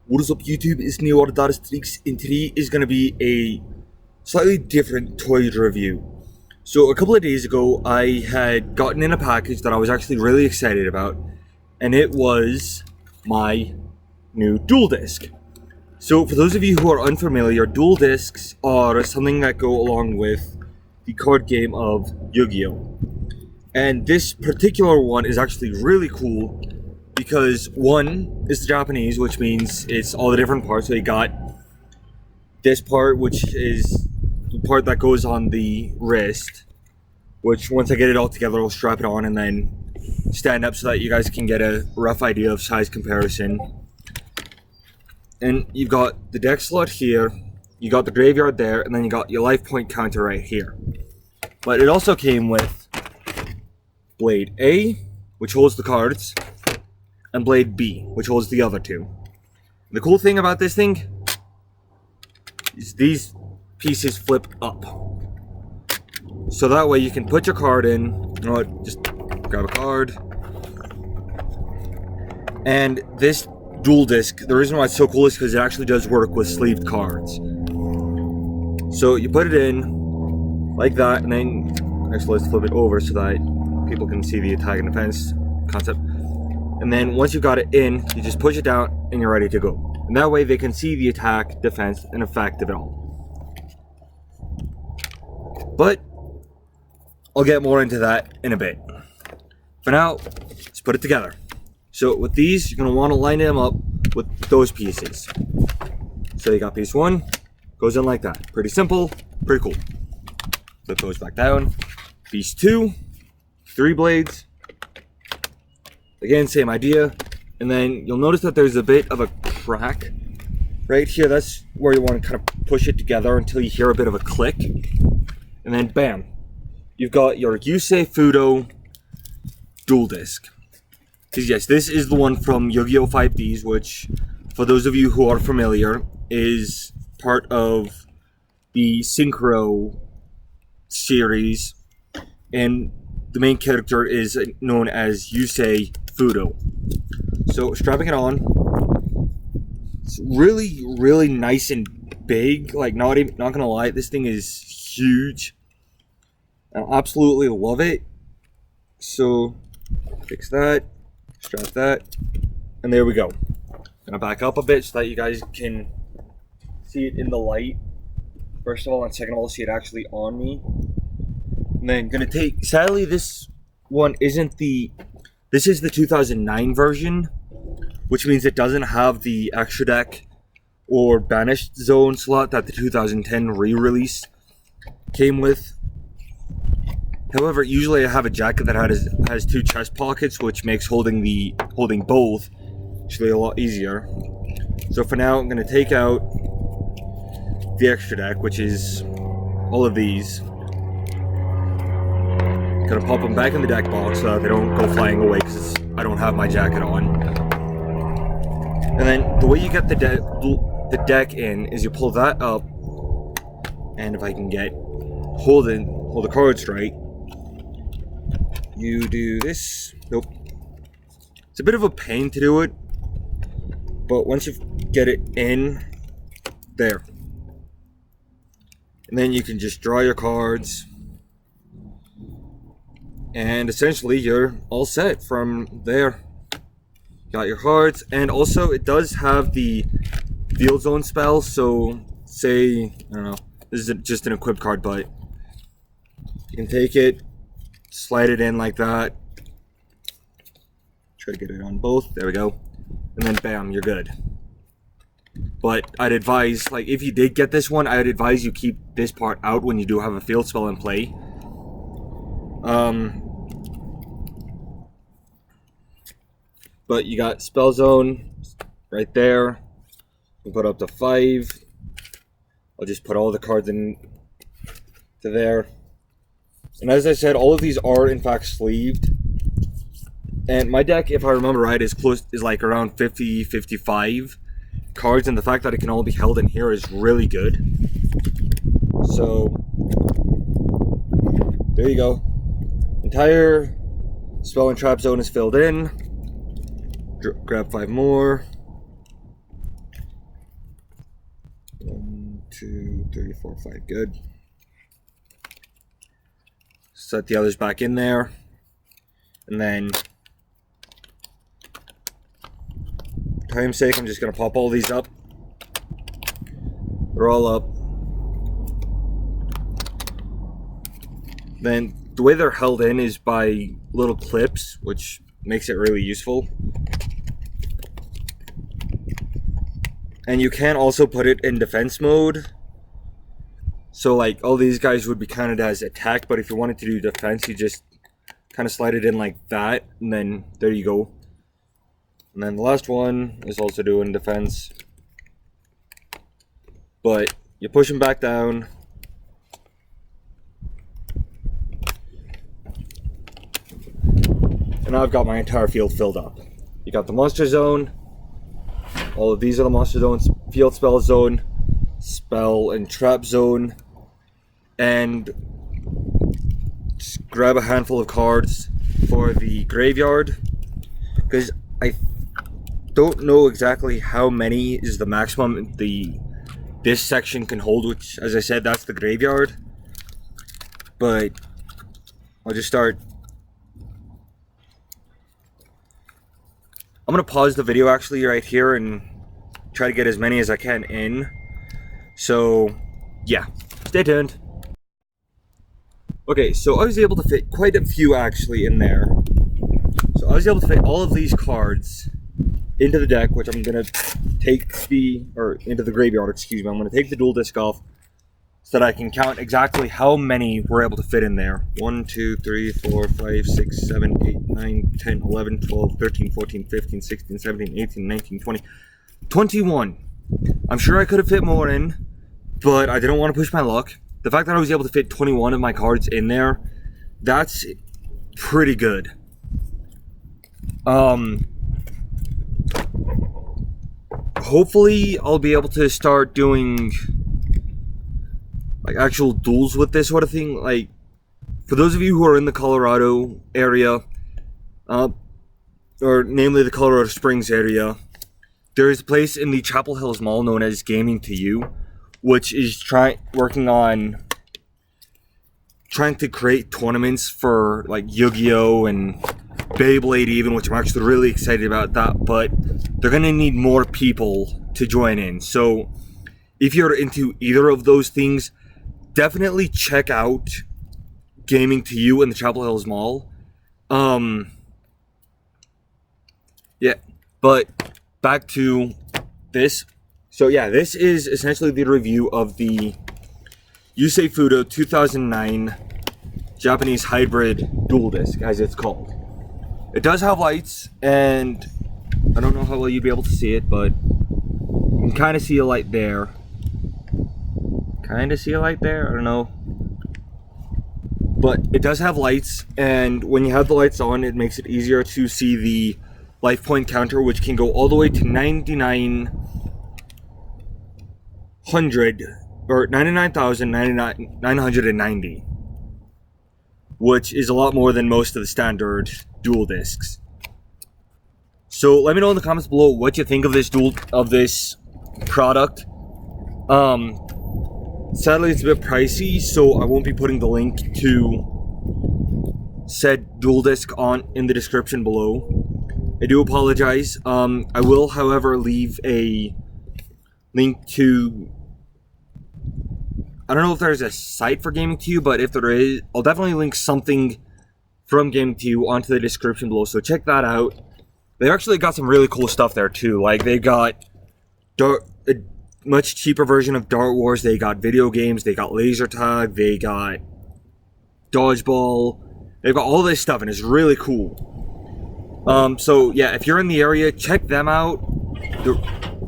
What is up YouTube, it's Neo Streaks, and today is going to be a slightly different toy review. So a couple of days ago I had gotten in a package that I was actually really excited about, and it was my new Duel Disc. So for those of you who are unfamiliar, Duel Discs are something that go along with the card game of Yu-Gi-Oh! And this particular one is actually really cool because one is Japanese, which means it's all the different parts. So you got this part, which is the part that goes on the wrist, which once I get it all together, I'll strap it on and then stand up so that you guys can get a rough idea of size comparison. And you've got the deck slot here, you got the graveyard there, and then you got your life point counter right here. But it also came with Blade A, which holds the cards, and Blade B, which holds the other two. The cool thing about this thing is these pieces flip up. So that way you can put your card in, you know what, just grab a card. And this Duel Disc, the reason why it's so cool is because it actually does work with sleeved cards. So you put it in like that, and then actually let's flip it over so that people can see the attack and defense concept. And then once you've got it in, you just push it down and you're ready to go. And that way they can see the attack, defense, and effect of it all. But I'll get more into that in a bit. For now, let's put it together. So with these, you're going to want to line them up with those pieces. So you got piece one, goes in like that. Pretty simple, pretty cool. Flip goes back down. Piece two, 3 blades. Again, same idea. And then you'll notice that there's a bit of a crack right here. That's where you want to kind of push it together until you hear a bit of a click. And then bam, you've got your Yusei Fudo Duel Disc. Because yes, this is the one from Yu-Gi-Oh! 5Ds, which, for those of you who are familiar, is part of the Synchro series. And the main character is known as Yusei Fudo. So strapping it on, it's really, really nice and big. Like, not gonna lie, this thing is huge. I absolutely love it. So fix that, strap that, and there we go. Gonna back up a bit so that you guys can see it in the light, first of all, and second of all, see it actually on me. And then gonna take, sadly this one isn't this is the 2009 version, which means it doesn't have the extra deck or banished zone slot that the 2010 re-release came with. However, usually I have a jacket that has 2 chest pockets, which makes holding both actually a lot easier. So for now, I'm gonna take out the extra deck, which is all of these. Gonna pop them back in the deck box so that they don't go flying away because I don't have my jacket on. And then the way you get the deck in is you pull that up, and if I can hold the cards right, you do this. Nope. It's a bit of a pain to do it, but once you get it in, there. And then you can just draw your cards. And essentially, you're all set from there. Got your cards, and also it does have the field zone spell. So, say, I don't know, this is just an equipped card, but you can take it, slide it in like that. Try to get it on both. There we go. And then bam, you're good. But I'd advise, like, if you did get this one, I'd advise you keep this part out when you do have a field spell in play. But you got spell zone right there. You put up to 5. I'll just put all the cards in to there. And as I said, all of these are in fact sleeved. And my deck, if I remember right, is like around 50, 55 cards, and the fact that it can all be held in here is really good. So there you go. Entire spell and trap zone is filled in. Grab 5 more. 2, 3, 4, 5. Good. Set the others back in there. And then, for time's sake, I'm just going to pop all these up. They're all up. Then, the way they're held in is by little clips, which makes it really useful. And you can also put it in defense mode. So like all these guys would be counted as attack, but if you wanted to do defense, you just kind of slide it in like that, and then there you go. And then the last one is also doing defense. But you push them back down. And now I've got my entire field filled up. You got the monster zone. All of these are the monster zones. Field spell zone, spell and trap zone. And just grab a handful of cards for the graveyard. Because I don't know exactly how many is the maximum this section can hold, which, as I said, that's the graveyard. But I'll just start. I'm going to pause the video actually right here and try to get as many as I can in. So, yeah, stay tuned. Okay, so I was able to fit quite a few actually in there. So I was able to fit all of these cards into the deck, which I'm going to take into the graveyard, excuse me. I'm going to take the dual disc off so that I can count exactly how many we're able to fit in there. 1, 2, 3, 4, 5, 6, 7, 8, 9, 10, 11, 12, 13, 14, 15, 16, 17, 18, 19, 20, 21. I'm sure I could have fit more in, but I didn't want to push my luck. The fact that I was able to fit 21 of my cards in there, that's pretty good. Hopefully I'll be able to start doing like actual duels with this sort of thing. Like, for those of you who are in the Colorado area, or namely the Colorado Springs area, there is a place in the Chapel Hills Mall known as Gaming to You, which is working on trying to create tournaments for like Yu-Gi-Oh! And Beyblade even, which I'm actually really excited about that, but they're gonna need more people to join in. So if you're into either of those things, definitely check out Gaming to You in the Chapel Hills Mall. Yeah, but back to this. So yeah, this is essentially the review of the Yusei Fudo 2009 Japanese Hybrid Dual Disc, as it's called. It does have lights, and I don't know how well you'd be able to see it, but you can kind of see a light there. I don't know. But it does have lights, and when you have the lights on, it makes it easier to see the life point counter, which can go all the way to 99,990, which is a lot more than most of the standard dual discs. So let me know in the comments below what you think of this product. Sadly, it's a bit pricey, so I won't be putting the link to said dual disc in the description below. I do apologize. I will, however, leave a link to, I don't know if there's a site for Gaming to You, but if there is, I'll definitely link something from Gaming to You onto the description below, so check that out. They've actually got some really cool stuff there too. Like, they got a much cheaper version of Dart Wars, they got video games, they got laser tag, they got dodgeball, they've got all this stuff, and it's really cool. So yeah, if you're in the area, check them out.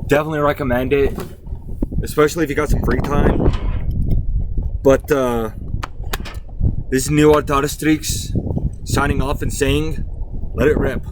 Definitely recommend it, especially if you got some free time. But this is Neo Data Streaks signing off and saying, let it rip.